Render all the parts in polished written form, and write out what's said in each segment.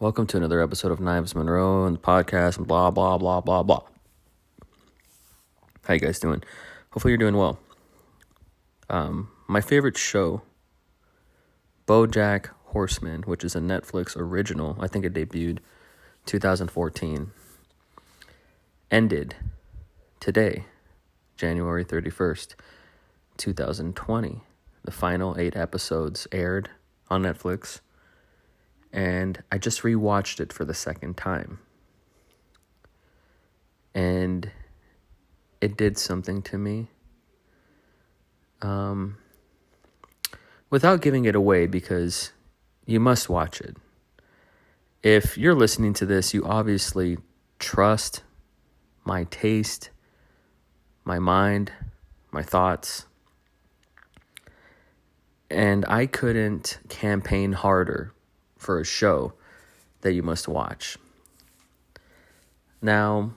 Welcome to another episode of Knives Monroe and the podcast and blah, blah, blah, blah, blah. How you guys doing? Hopefully you're doing well. My favorite show, BoJack Horseman, which is a Netflix original, I think it debuted 2014, ended today, January 31st, 2020. The final 8 episodes aired on Netflix. And I just rewatched it for the second time. And it did something to me. Without giving it away, because you must watch it. If you're listening to this, you obviously trust my taste, my mind, my thoughts. And I couldn't campaign harder for a show that you must watch. Now,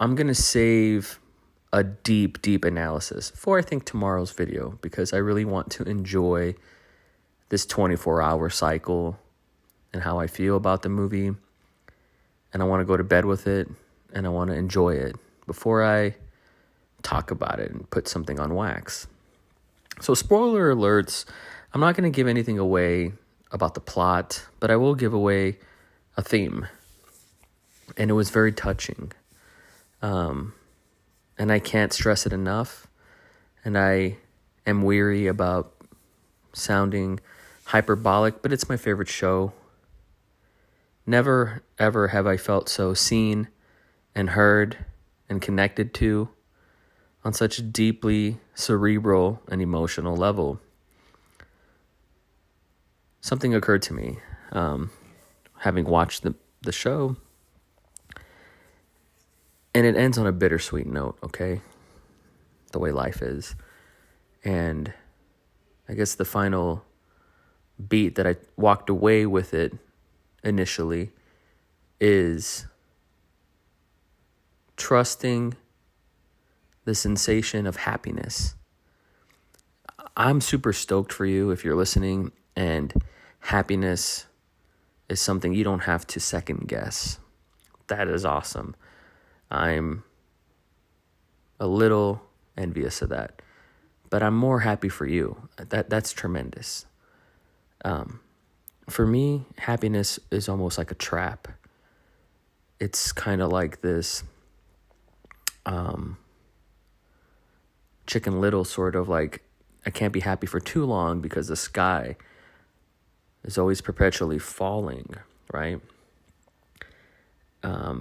I'm going to save a deep analysis for, I think, tomorrow's video, because I really want to enjoy this 24-hour cycle and how I feel about the movie. And I want to go to bed with it, and I want to enjoy it before I talk about it and put something on wax. So, spoiler alerts, I'm not going to give anything away about the plot, but I will give away a theme. And it was very touching. And I can't stress it enough. And I am weary about sounding hyperbolic, but it's my favorite show. Never, ever have I felt so seen and heard and connected to on such a deeply cerebral and emotional level. Something occurred to me, having watched the show, and it ends on a bittersweet note, okay? The way life is. And I guess the final beat that I walked away with it initially is trusting the sensation of happiness. I'm super stoked for you if you're listening, and happiness is something you don't have to second guess. That is awesome. I'm a little envious of that, but I'm more happy for you. That's tremendous. For me, happiness is almost like a trap. It's kind of like this Chicken Little sort of, like, I can't be happy for too long because the sky is always perpetually falling, right?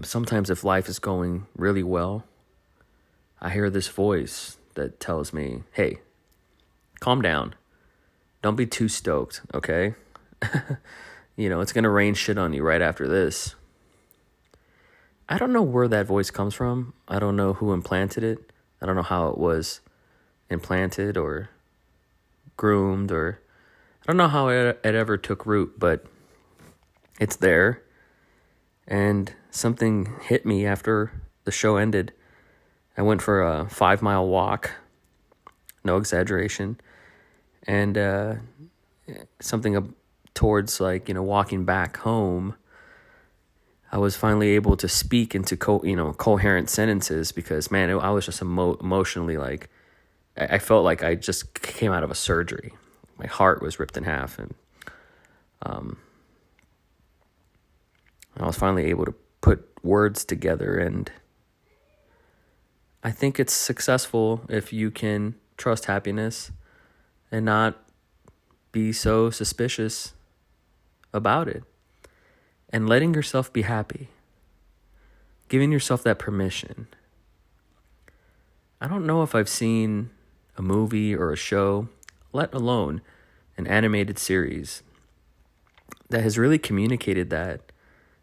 Sometimes if life is going really well, I hear this voice that tells me, hey, calm down. Don't be too stoked, okay? It's going to rain shit on you right after this. I don't know where that voice comes from. I don't know who implanted it. I don't know how it was implanted or groomed, or I don't know how it ever took root, but it's there. And something hit me after the show ended. I went for a 5-mile walk, no exaggeration, and something towards, walking back home. I was finally able to speak into coherent sentences, because, man, I was just emotionally, I felt like I just came out of a surgery. My heart was ripped in half, and I was finally able to put words together. And I think it's successful if you can trust happiness and not be so suspicious about it, and letting yourself be happy, giving yourself that permission. I don't know if I've seen a movie or a show, let alone an animated series, that has really communicated that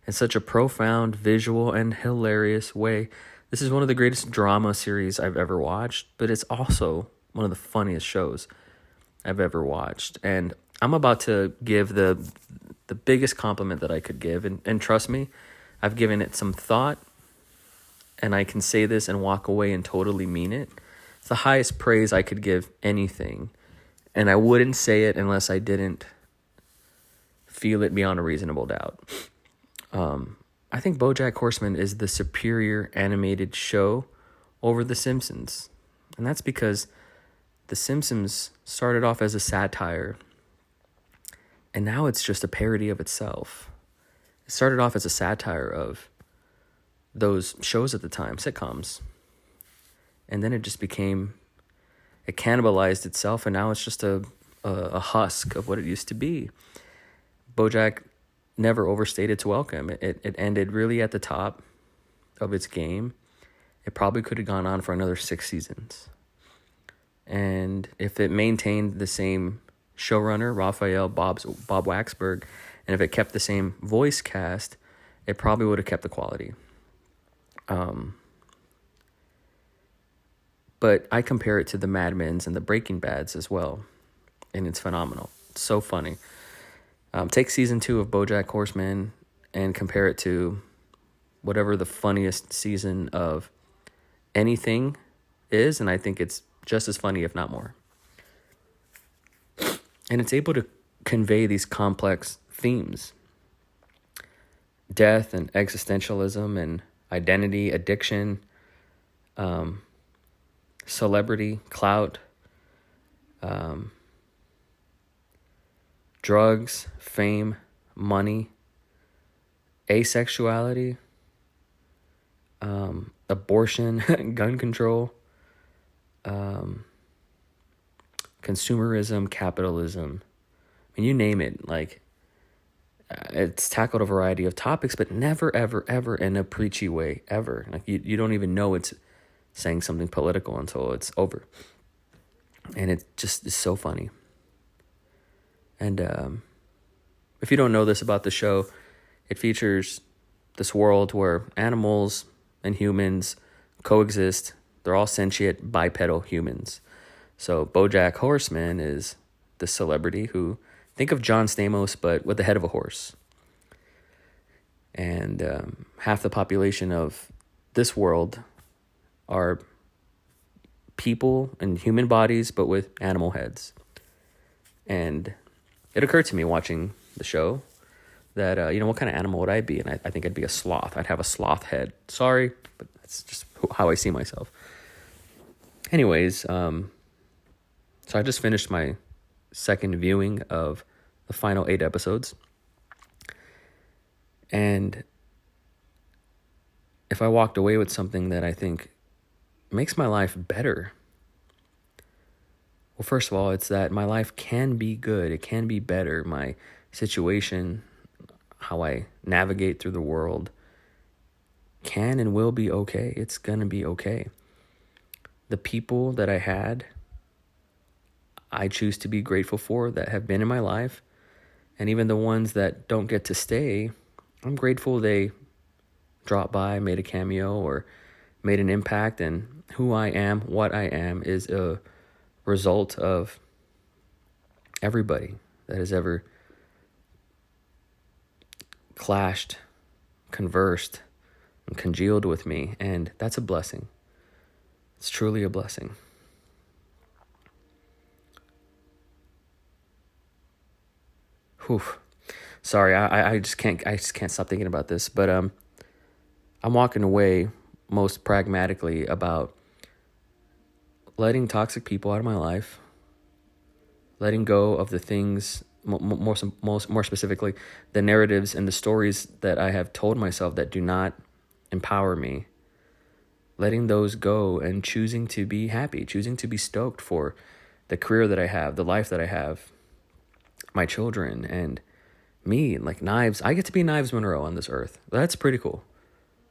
in such a profound, visual, and hilarious way. This is one of the greatest drama series I've ever watched, but it's also one of the funniest shows I've ever watched. And I'm about to give the biggest compliment that I could give, and trust me, I've given it some thought, and I can say this and walk away and totally mean it. It's the highest praise I could give anything, and I wouldn't say it unless I didn't feel it beyond a reasonable doubt. I think BoJack Horseman is the superior animated show over The Simpsons. And that's because The Simpsons started off as a satire, and now it's just a parody of itself. It started off as a satire of those shows at the time, sitcoms. And then it just it cannibalized itself, and now it's just a husk of what it used to be. BoJack never overstayed its welcome. It ended really at the top of its game. It probably could have gone on for another 6 seasons. And if it maintained the same showrunner, Bob Waxberg, and if it kept the same voice cast, it probably would have kept the quality. But I compare it to the Mad Men's and the Breaking Bads as well, and it's phenomenal. It's so funny. Take season 2 of BoJack Horseman and compare it to whatever the funniest season of anything is, and I think it's just as funny, if not more. And it's able to convey these complex themes: death and existentialism and identity, addiction, celebrity, clout, drugs, fame, money, asexuality, abortion, gun control, consumerism, capitalism. I mean, you name it. Like, it's tackled a variety of topics, but never, ever, ever in a preachy way, ever. Like, you don't even know it's saying something political until it's over. And it just is so funny. And if you don't know this about the show, it features this world where animals and humans coexist. They're all sentient bipedal humans. So BoJack Horseman is the celebrity who, think of John Stamos, but with the head of a horse. And half the population of this world are people in human bodies, but with animal heads. And it occurred to me watching the show that, what kind of animal would I be? And I think I'd be a sloth. I'd have a sloth head. Sorry, but that's just how I see myself. Anyways, so I just finished my second viewing of the final 8 episodes. And if I walked away with something that I think makes my life better, well, first of all, it's that my life can be good. It can be better. My situation, how I navigate through the world, can and will be okay. It's going to be okay. The people that I had, I choose to be grateful for, that have been in my life. And even the ones that don't get to stay, I'm grateful they dropped by, made a cameo, or made an impact. And who I am, what I am, is a result of everybody that has ever clashed, conversed, and congealed with me. And that's a blessing. It's truly a blessing. Whew. Sorry, I just can't stop thinking about this. But I'm walking away most pragmatically about letting toxic people out of my life, letting go of the things, more specifically, the narratives and the stories that I have told myself that do not empower me, letting those go and choosing to be happy, choosing to be stoked for the career that I have, the life that I have, my children, and me. Like Knives, I get to be Knives Monroe on this earth. That's pretty cool.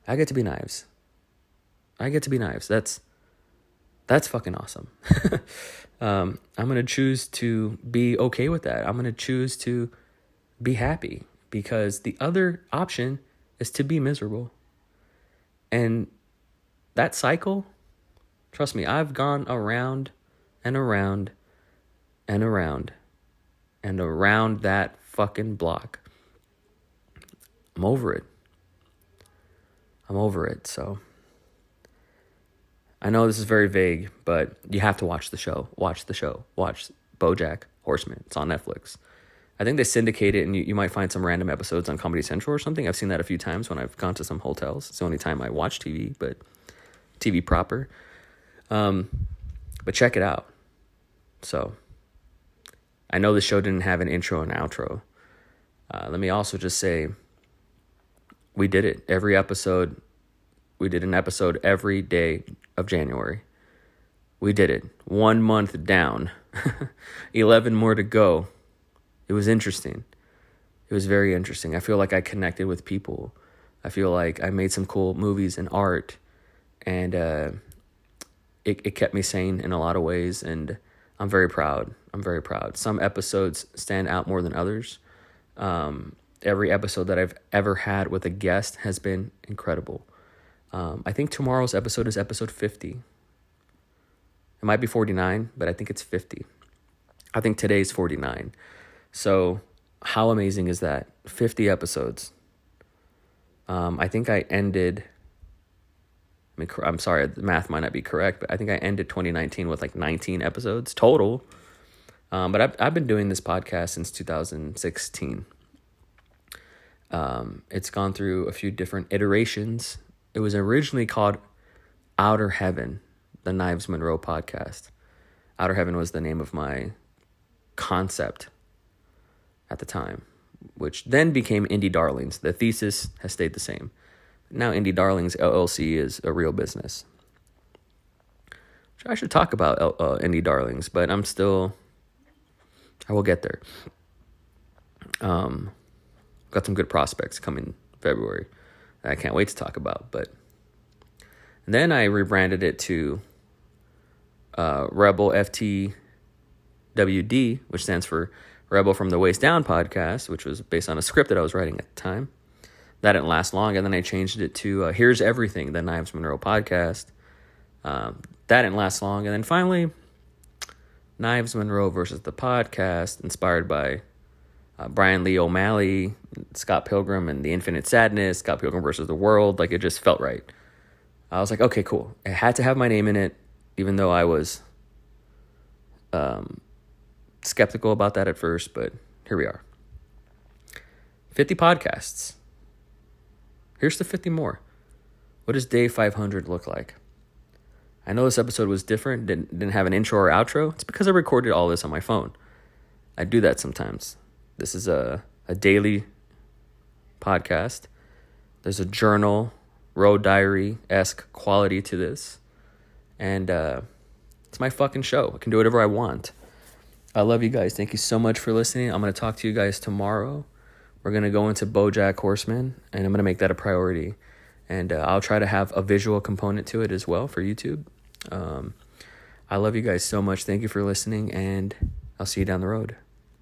I get to be Knives. That's fucking awesome. I'm going to choose to be okay with that. I'm going to choose to be happy, because the other option is to be miserable. And that cycle, trust me, I've gone around and around and around and around that fucking block. I'm over it. So I know this is very vague, but you have to watch the show. Watch BoJack Horseman. It's on Netflix. I think they syndicate it, and you might find some random episodes on Comedy Central or something. I've seen that a few times when I've gone to some hotels. It's the only time I watch TV, but TV proper. But check it out. So I know the show didn't have an intro and outro. Let me also just say, we did it. Every episode, we did an episode every day of January. We did it. 1 month down. 11 more to go. It was interesting. It was very interesting. I feel like I connected with people. I feel like I made some cool movies and art. And it kept me sane in a lot of ways. And I'm very proud. I'm very proud. Some episodes stand out more than others. Every episode that I've ever had with a guest has been incredible. I think tomorrow's episode is episode 50. It might be 49, but I think it's 50. I think today's 49. So how amazing is that? 50 episodes. I think I ended... I'm sorry, the math might not be correct, but I think I ended 2019 with like 19 episodes total. But I've been doing this podcast since 2016. It's gone through a few different iterations. It was originally called Outer Heaven, the Knives Monroe podcast. Outer Heaven was the name of my concept at the time, which then became Indie Darlings. The thesis has stayed the same. Now Indie Darlings LLC is a real business. I should talk about Indie Darlings, but I will get there. Got some good prospects coming February that I can't wait to talk about. But then I rebranded it to Rebel FTWD, which stands for Rebel from the Waist Down podcast, which was based on a script that I was writing at the time. That didn't last long, and then I changed it to Here's Everything, the Knives Monroe podcast. That didn't last long, and then finally, Knives Monroe versus the podcast, inspired by Brian Lee O'Malley, Scott Pilgrim, and The Infinite Sadness, Scott Pilgrim versus the World. Like, it just felt right. I was like, okay, cool. It had to have my name in it, even though I was skeptical about that at first, but here we are. 50 podcasts. Here's the 50 more. What does day 500 look like? I know this episode was different, didn't have an intro or outro. It's because I recorded all this on my phone. I do that sometimes. This is a daily podcast. There's a journal, road diary-esque quality to this. And it's my fucking show. I can do whatever I want. I love you guys. Thank you so much for listening. I'm going to talk to you guys tomorrow. We're going to go into BoJack Horseman, and I'm going to make that a priority. And I'll try to have a visual component to it as well for YouTube. I love you guys so much. Thank you for listening, and I'll see you down the road.